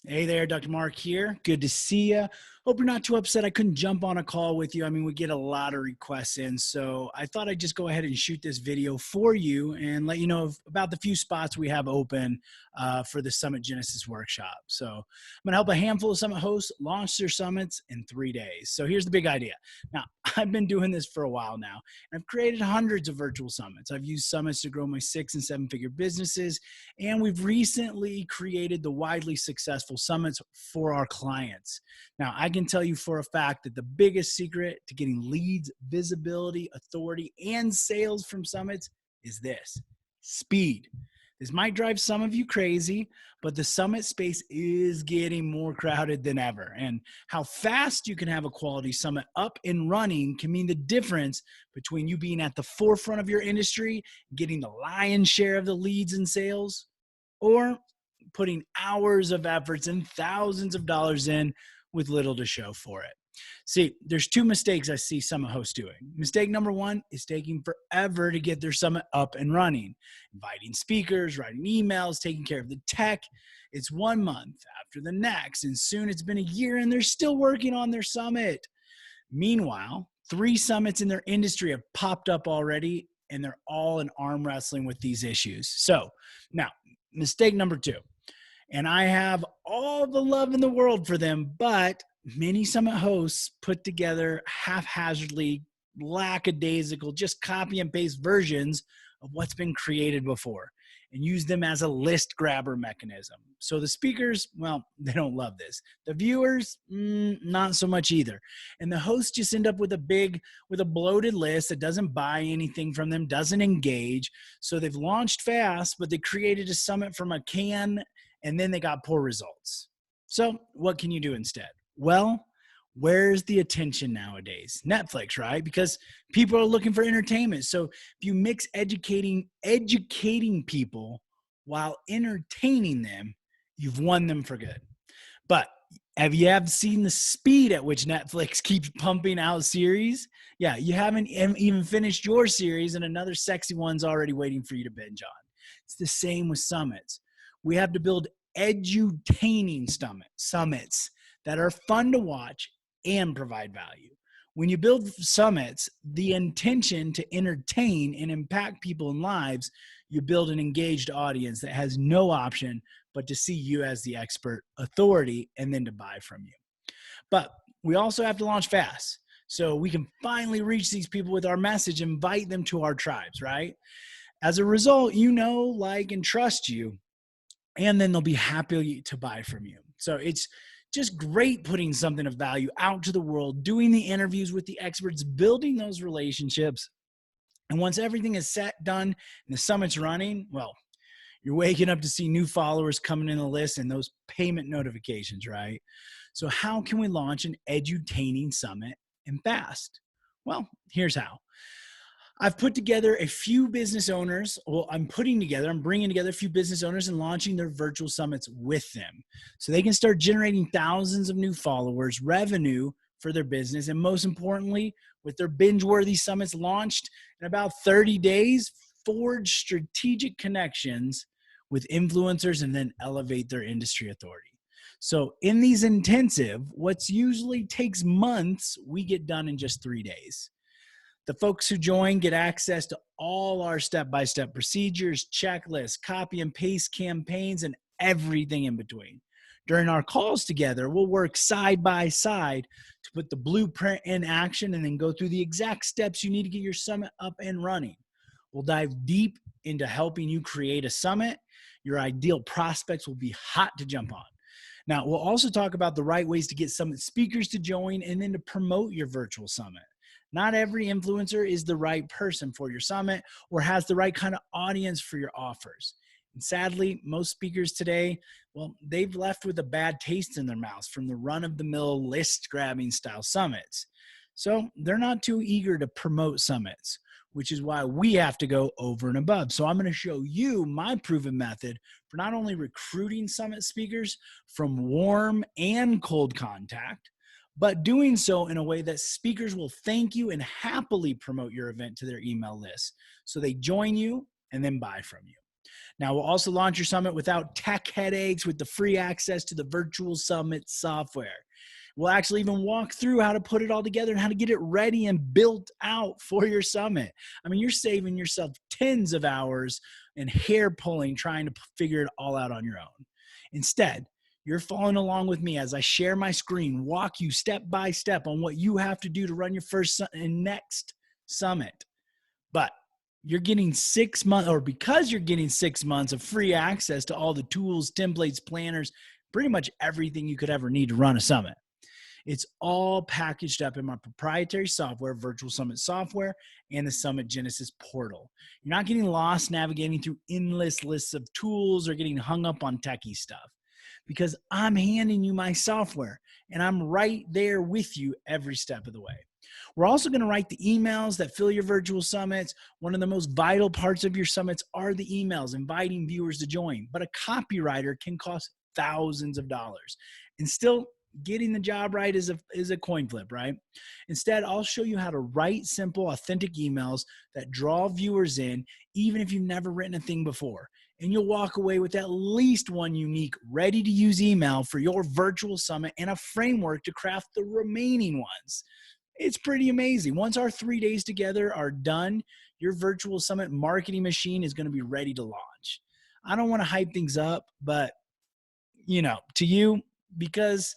Hey there, Dr. Mark here. Good to see you. Hope you're not too upset I couldn't jump on a call with you. I mean, we get a lot of requests in, so I thought I'd just go ahead and shoot this video for you and let you know about the few spots we have open for the Summit Genesis workshop. So I'm going to help a handful of summit hosts launch their summits in 3 days. So here's the big idea. Now, I've been doing this for a while now, and I've created hundreds of virtual summits. I've used summits to grow my 6- and 7-figure businesses, and we've recently created the widely successful summits for our clients. Now, I can tell you for a fact that the biggest secret to getting leads, visibility, authority, and sales from summits is this: speed. This might drive some of you crazy, but the summit space is getting more crowded than ever. And how fast you can have a quality summit up and running can mean the difference between you being at the forefront of your industry, getting the lion's share of the leads and sales, or putting hours of efforts and thousands of dollars in with little to show for it. See, there's two mistakes I see summit hosts doing. Mistake number one is taking forever to get their summit up and running. Inviting speakers, writing emails, taking care of the tech. It's 1 month after the next, and soon it's been a year and they're still working on their summit. Meanwhile, 3 summits in their industry have popped up already, and they're all in arm wrestling with these issues. So now, mistake number 2. And I have all the love in the world for them, but many summit hosts put together haphazardly, lackadaisical, just copy and paste versions of what's been created before and use them as a list grabber mechanism. So the speakers, well, they don't love this. The viewers, not so much either. And the hosts just end up with a bloated list that doesn't buy anything from them, doesn't engage. So they've launched fast, but they created a summit from a can, and then they got poor results. So what can you do instead? Well, where's the attention nowadays? Netflix, right? Because people are looking for entertainment. So if you mix educating people while entertaining them, you've won them for good. But have you seen the speed at which Netflix keeps pumping out series? Yeah, you haven't even finished your series and another sexy one's already waiting for you to binge on. It's the same with summits. We have to build edutaining summits that are fun to watch and provide value. When you build summits, the intention to entertain and impact people and lives, you build an engaged audience that has no option but to see you as the expert authority and then to buy from you. But we also have to launch fast so we can finally reach these people with our message, invite them to our tribes, right? As a result, like, and trust you, and then they'll be happy to buy from you. So it's just great putting something of value out to the world, doing the interviews with the experts, building those relationships. And once everything is set, done, and the summit's running, well, you're waking up to see new followers coming in the list and those payment notifications, right? So how can we launch an edutaining summit and fast? Well, here's how. I've put together a few business owners. I'm bringing together a few business owners and launching their virtual summits with them so they can start generating thousands of new followers, revenue for their business, and most importantly, with their binge-worthy summits launched in about 30 days, forge strategic connections with influencers and then elevate their industry authority. So in these intensive, what usually takes months, we get done in just 3 days. The folks who join get access to all our step-by-step procedures, checklists, copy and paste campaigns, and everything in between. During our calls together, we'll work side by side to put the blueprint in action and then go through the exact steps you need to get your summit up and running. We'll dive deep into helping you create a summit. Your ideal prospects will be hot to jump on. Now, we'll also talk about the right ways to get summit speakers to join and then to promote your virtual summit. Not every influencer is the right person for your summit or has the right kind of audience for your offers. And sadly, most speakers today, well, they've left with a bad taste in their mouths from the run-of-the-mill list-grabbing style summits. So they're not too eager to promote summits, which is why we have to go over and above. So I'm going to show you my proven method for not only recruiting summit speakers from warm and cold contact, but doing so in a way that speakers will thank you and happily promote your event to their email list so they join you and then buy from you. Now, we'll also launch your summit without tech headaches with the free access to the virtual summit software. We'll actually even walk through how to put it all together and how to get it ready and built out for your summit. I mean, you're saving yourself tens of hours and hair pulling trying to figure it all out on your own. Instead, you're following along with me as I share my screen, walk you step by step on what you have to do to run your first and next summit. But you're getting 6 months, or because you're getting 6 months of free access to all the tools, templates, planners, pretty much everything you could ever need to run a summit. It's all packaged up in my proprietary software, Virtual Summit Software, and the Summit Genesis portal. You're not getting lost navigating through endless lists of tools or getting hung up on techie stuff, because I'm handing you my software and I'm right there with you every step of the way. We're also going to write the emails that fill your virtual summits. One of the most vital parts of your summits are the emails inviting viewers to join, but a copywriter can cost thousands of dollars, and still getting the job right is a coin flip, right? Instead, I'll show you how to write simple, authentic emails that draw viewers in, even if you've never written a thing before. And you'll walk away with at least one unique, ready-to-use email for your virtual summit and a framework to craft the remaining ones. It's pretty amazing. Once our 3 days together are done, your virtual summit marketing machine is going to be ready to launch. I don't want to hype things up, but to you, because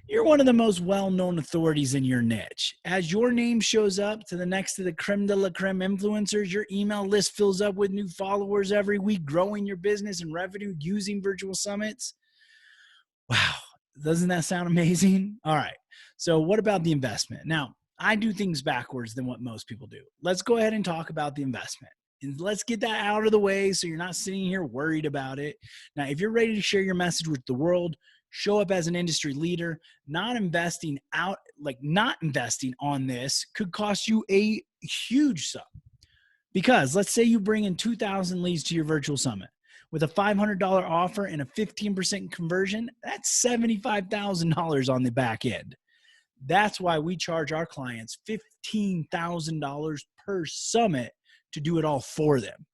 you're one of the most well-known authorities in your niche. As your name shows up to the next to the creme de la creme influencers, your email list fills up with new followers every week, growing your business and revenue using virtual summits. Wow. Doesn't that sound amazing? All right. So what about the investment? Now, I do things backwards than what most people do. Let's go ahead and talk about the investment. And let's get that out of the way so you're not sitting here worried about it. Now, if you're ready to share your message with the world, show up as an industry leader, not investing on this could cost you a huge sum. Because let's say you bring in 2,000 leads to your virtual summit. With a $500 offer and a 15% conversion, that's $75,000 on the back end. That's why we charge our clients $15,000 per summit to do it all for them.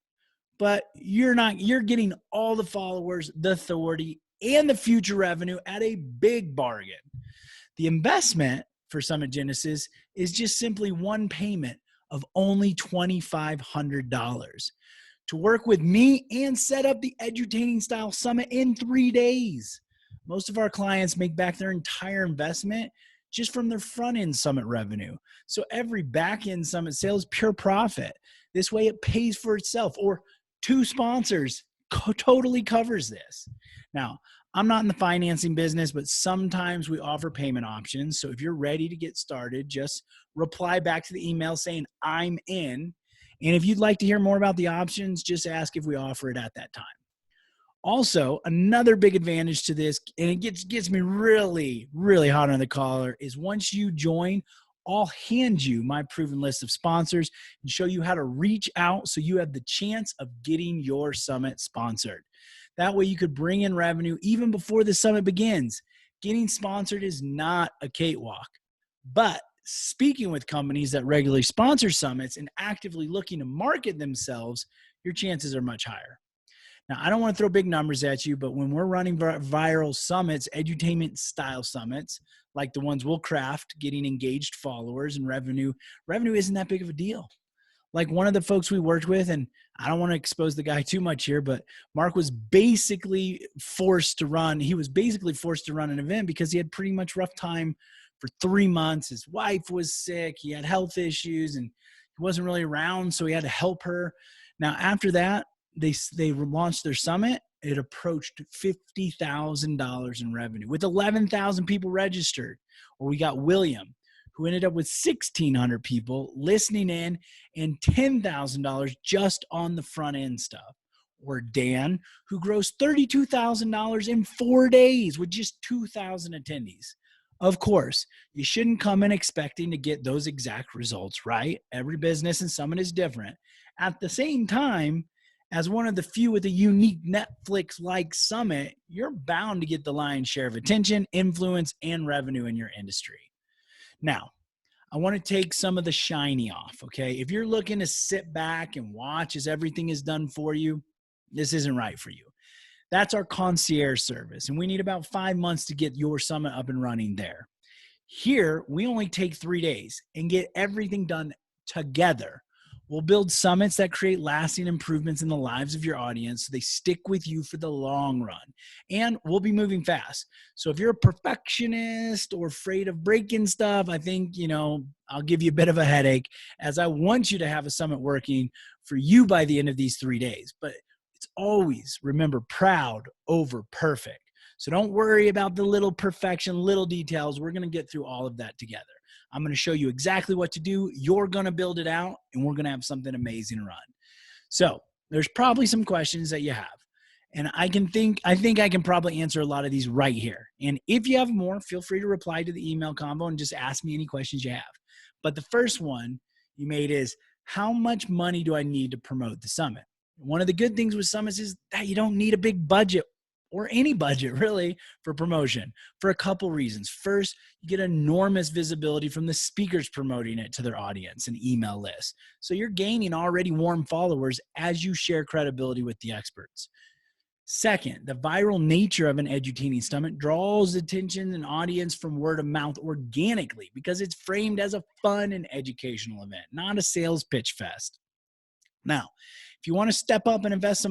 But you're getting all the followers, the authority, and the future revenue at a big bargain. The investment for Summit Genesis is just simply one payment of only $2,500 to work with me and set up the edutaining style summit in 3 days. Most of our clients make back their entire investment just from their front end summit revenue. So every back end summit sale is pure profit. This way it pays for itself, or 2 sponsors totally covers this. Now, I'm not in the financing business, but sometimes we offer payment options. So if you're ready to get started, just reply back to the email saying I'm in. And if you'd like to hear more about the options, just ask if we offer it at that time. Also, another big advantage to this, and it gets me really, really hot on the collar, is once you join, I'll hand you my proven list of sponsors and show you how to reach out so you have the chance of getting your summit sponsored. That way you could bring in revenue even before the summit begins. Getting sponsored is not a cakewalk, but speaking with companies that regularly sponsor summits and actively looking to market themselves, your chances are much higher. Now, I don't want to throw big numbers at you, but when we're running viral summits, edutainment style summits, like the ones we'll craft, getting engaged followers and revenue isn't that big of a deal. Like one of the folks we worked with, and I don't want to expose the guy too much here, but Mark was basically forced to run an event because he had pretty much rough time for 3 months. His wife was sick. He had health issues and he wasn't really around, so he had to help her. Now, after that, they launched their summit. It approached $50,000 in revenue with 11,000 people registered. Or we got William, who ended up with 1,600 people listening in and $10,000 just on the front end stuff. Or Dan, who grows $32,000 in 4 days with just 2,000 attendees. Of course, you shouldn't come in expecting to get those exact results, right? Every business and summit is different. At the same time, as one of the few with a unique Netflix-like summit, you're bound to get the lion's share of attention, influence, and revenue in your industry. Now, I want to take some of the shiny off, okay? If you're looking to sit back and watch as everything is done for you, this isn't right for you. That's our concierge service. And we need about 5 months to get your summit up and running there. Here, we only take 3 days and get everything done together. We'll build summits that create lasting improvements in the lives of your audience so they stick with you for the long run. And we'll be moving fast. So if you're a perfectionist or afraid of breaking stuff, I think, I'll give you a bit of a headache, as I want you to have a summit working for you by the end of these 3 days. But it's always, remember, proud over perfect. So don't worry about the little perfection, little details. We're going to get through all of that together. I'm going to show you exactly what to do. You're going to build it out, and we're going to have something amazing to run. So there's probably some questions that you have. And I think I can probably answer a lot of these right here. And if you have more, feel free to reply to the email combo and just ask me any questions you have. But the first one you made is, how much money do I need to promote the summit? One of the good things with summits is that you don't need a big budget, or any budget really, for promotion, for a couple reasons. First, you get enormous visibility from the speakers promoting it to their audience and email lists. So you're gaining already warm followers as you share credibility with the experts. Second, the viral nature of an edutaining summit draws attention and audience from word of mouth organically because it's framed as a fun and educational event, not a sales pitch fest. Now, if you want to step up and invest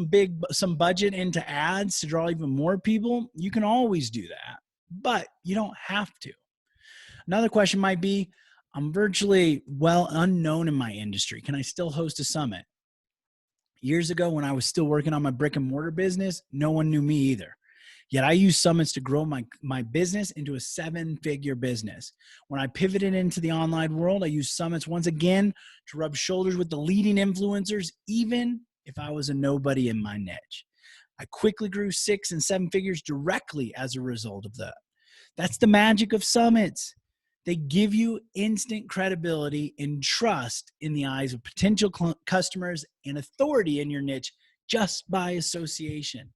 some budget into ads to draw even more people, you can always do that, but you don't have to. Another question might be, I'm virtually unknown in my industry. Can I still host a summit? Years ago, when I was still working on my brick and mortar business, no one knew me either. Yet I use summits to grow my business into a 7-figure business. When I pivoted into the online world, I used summits once again to rub shoulders with the leading influencers, even if I was a nobody in my niche. I quickly grew 6 and 7 figures directly as a result of that. That's the magic of summits. They give you instant credibility and trust in the eyes of potential customers and authority in your niche just by association.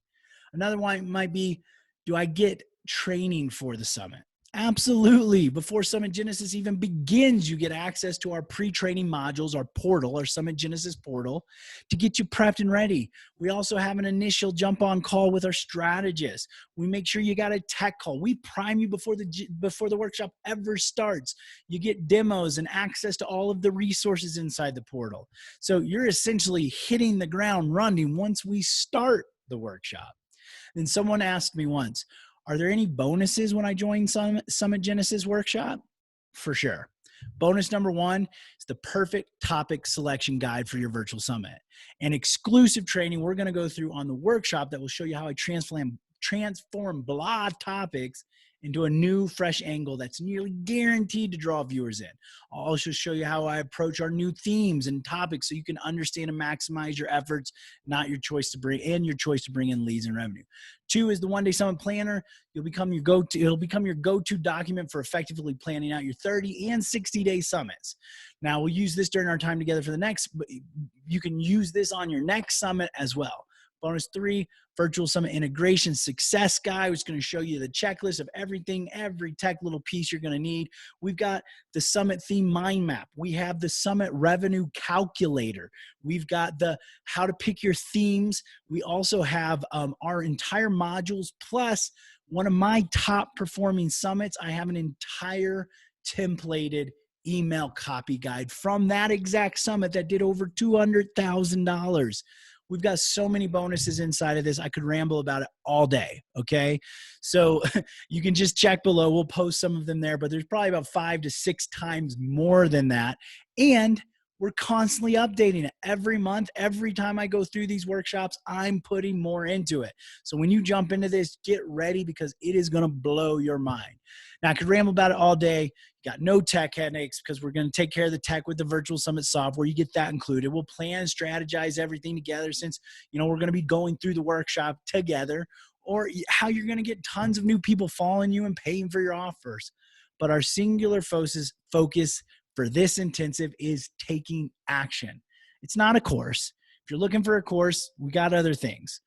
Another one might be, do I get training for the summit? Absolutely. Before Summit Genesis even begins, you get access to our pre-training modules, our portal, our Summit Genesis portal, to get you prepped and ready. We also have an initial jump-on call with our strategist. We make sure you got a tech call. We prime you before the workshop ever starts. You get demos and access to all of the resources inside the portal. So you're essentially hitting the ground running once we start the workshop. And someone asked me once, are there any bonuses when I join Summit Genesis workshop? For sure. Bonus number 1 is the perfect topic selection guide for your virtual summit. An exclusive training we're going to go through on the workshop that will show you how I transform blah topics into a new, fresh angle that's nearly guaranteed to draw viewers in. I'll also show you how I approach our new themes and topics so you can understand and maximize your efforts, not your choice to bring in leads and revenue. 2 is the one-day summit planner. It'll become your go-to document for effectively planning out your 30 and 60-day summits. Now, we'll use this during our time together for the next, but you can use this on your next summit as well. Bonus 3, virtual summit integration success guide, which is going to show you the checklist of everything, every tech little piece you're going to need. We've got the summit theme mind map. We have the summit revenue calculator. We've got the how to pick your themes. We also have our entire modules, plus one of my top performing summits. I have an entire templated email copy guide from that exact summit that did over $200,000. We've got so many bonuses inside of this. I could ramble about it all day, okay? So you can just check below. We'll post some of them there, but there's probably about 5 to 6 times more than that. And we're constantly updating it every month. Every time I go through these workshops, I'm putting more into it. So when you jump into this, get ready because it is going to blow your mind. Now, I could ramble about it all day. You got no tech headaches because we're going to take care of the tech with the Virtual Summit software. You get that included. We'll plan, strategize everything together since, we're going to be going through the workshop together, or how you're going to get tons of new people following you and paying for your offers. But our singular focus for this intensive is taking action. It's not a course. If you're looking for a course, we got other things.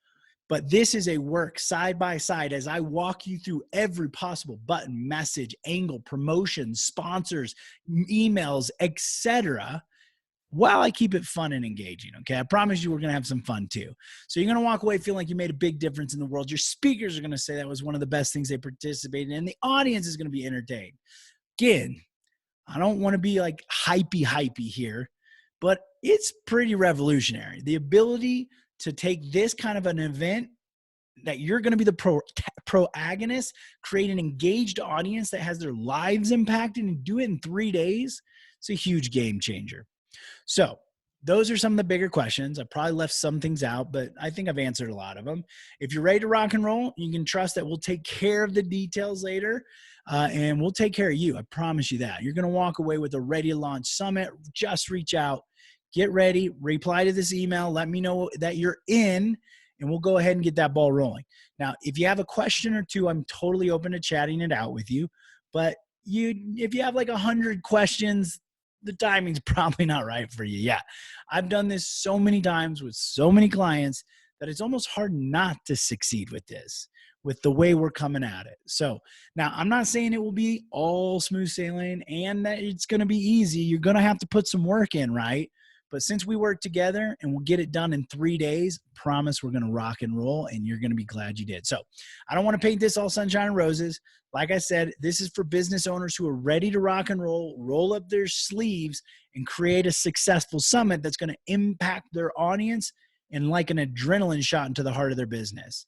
But this is a work side by side as I walk you through every possible button, message, angle, promotions, sponsors, emails, etc. while I keep it fun and engaging. Okay. I promise you we're going to have some fun too. So you're going to walk away feeling like you made a big difference in the world. Your speakers are going to say that was one of the best things they participated in, and the audience is going to be entertained. Again, I don't want to be like hypey here, but it's pretty revolutionary. The ability to take this kind of an event that you're going to be the protagonist, create an engaged audience that has their lives impacted, and do it in 3 days. It's a huge game changer. So those are some of the bigger questions. I probably left some things out, but I think I've answered a lot of them. If you're ready to rock and roll, you can trust that we'll take care of the details later, and we'll take care of you. I promise you that. You're going to walk away with a ready to launch summit. Just reach out, get ready, reply to this email, let me know that you're in, and we'll go ahead and get that ball rolling. Now, if you have a question or two, I'm totally open to chatting it out with you. But if you have like 100 questions, the timing's probably not right for you. Yeah. I've done this so many times with so many clients that it's almost hard not to succeed with this, with the way we're coming at it. So now I'm not saying it will be all smooth sailing and that it's going to be easy. You're going to have to put some work in, right? But since we work together and we'll get it done in 3 days, promise we're going to rock and roll, and you're going to be glad you did. So I don't want to paint this all sunshine and roses. Like I said, this is for business owners who are ready to rock and roll up their sleeves and create a successful summit that's going to impact their audience and like an adrenaline shot into the heart of their business.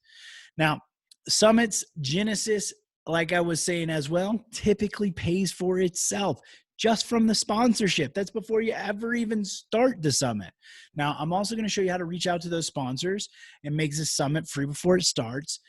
Now, summits, Genesis, like I was saying as well, typically pays for itself just from the sponsorship. That's before you ever even start the summit. Now, I'm also going to show you how to reach out to those sponsors and make this summit free before it starts,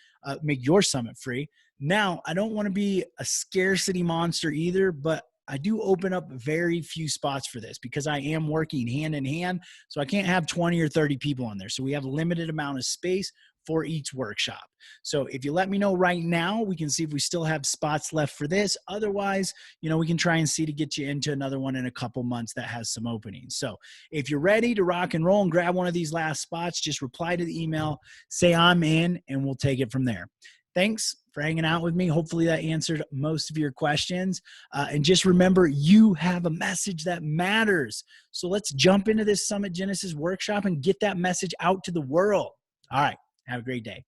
make your summit free. Now, I don't want to be a scarcity monster either, but I do open up very few spots for this because I am working hand in hand. So I can't have 20 or 30 people on there. So we have a limited amount of space for each workshop. So if you let me know right now, we can see if we still have spots left for this. Otherwise, we can try and see to get you into another one in a couple months that has some openings. So if you're ready to rock and roll and grab one of these last spots, just reply to the email, say I'm in, and we'll take it from there. Thanks for hanging out with me. Hopefully that answered most of your questions. And just remember, you have a message that matters. So let's jump into this Summit Genesis workshop and get that message out to the world. All right. Have a great day.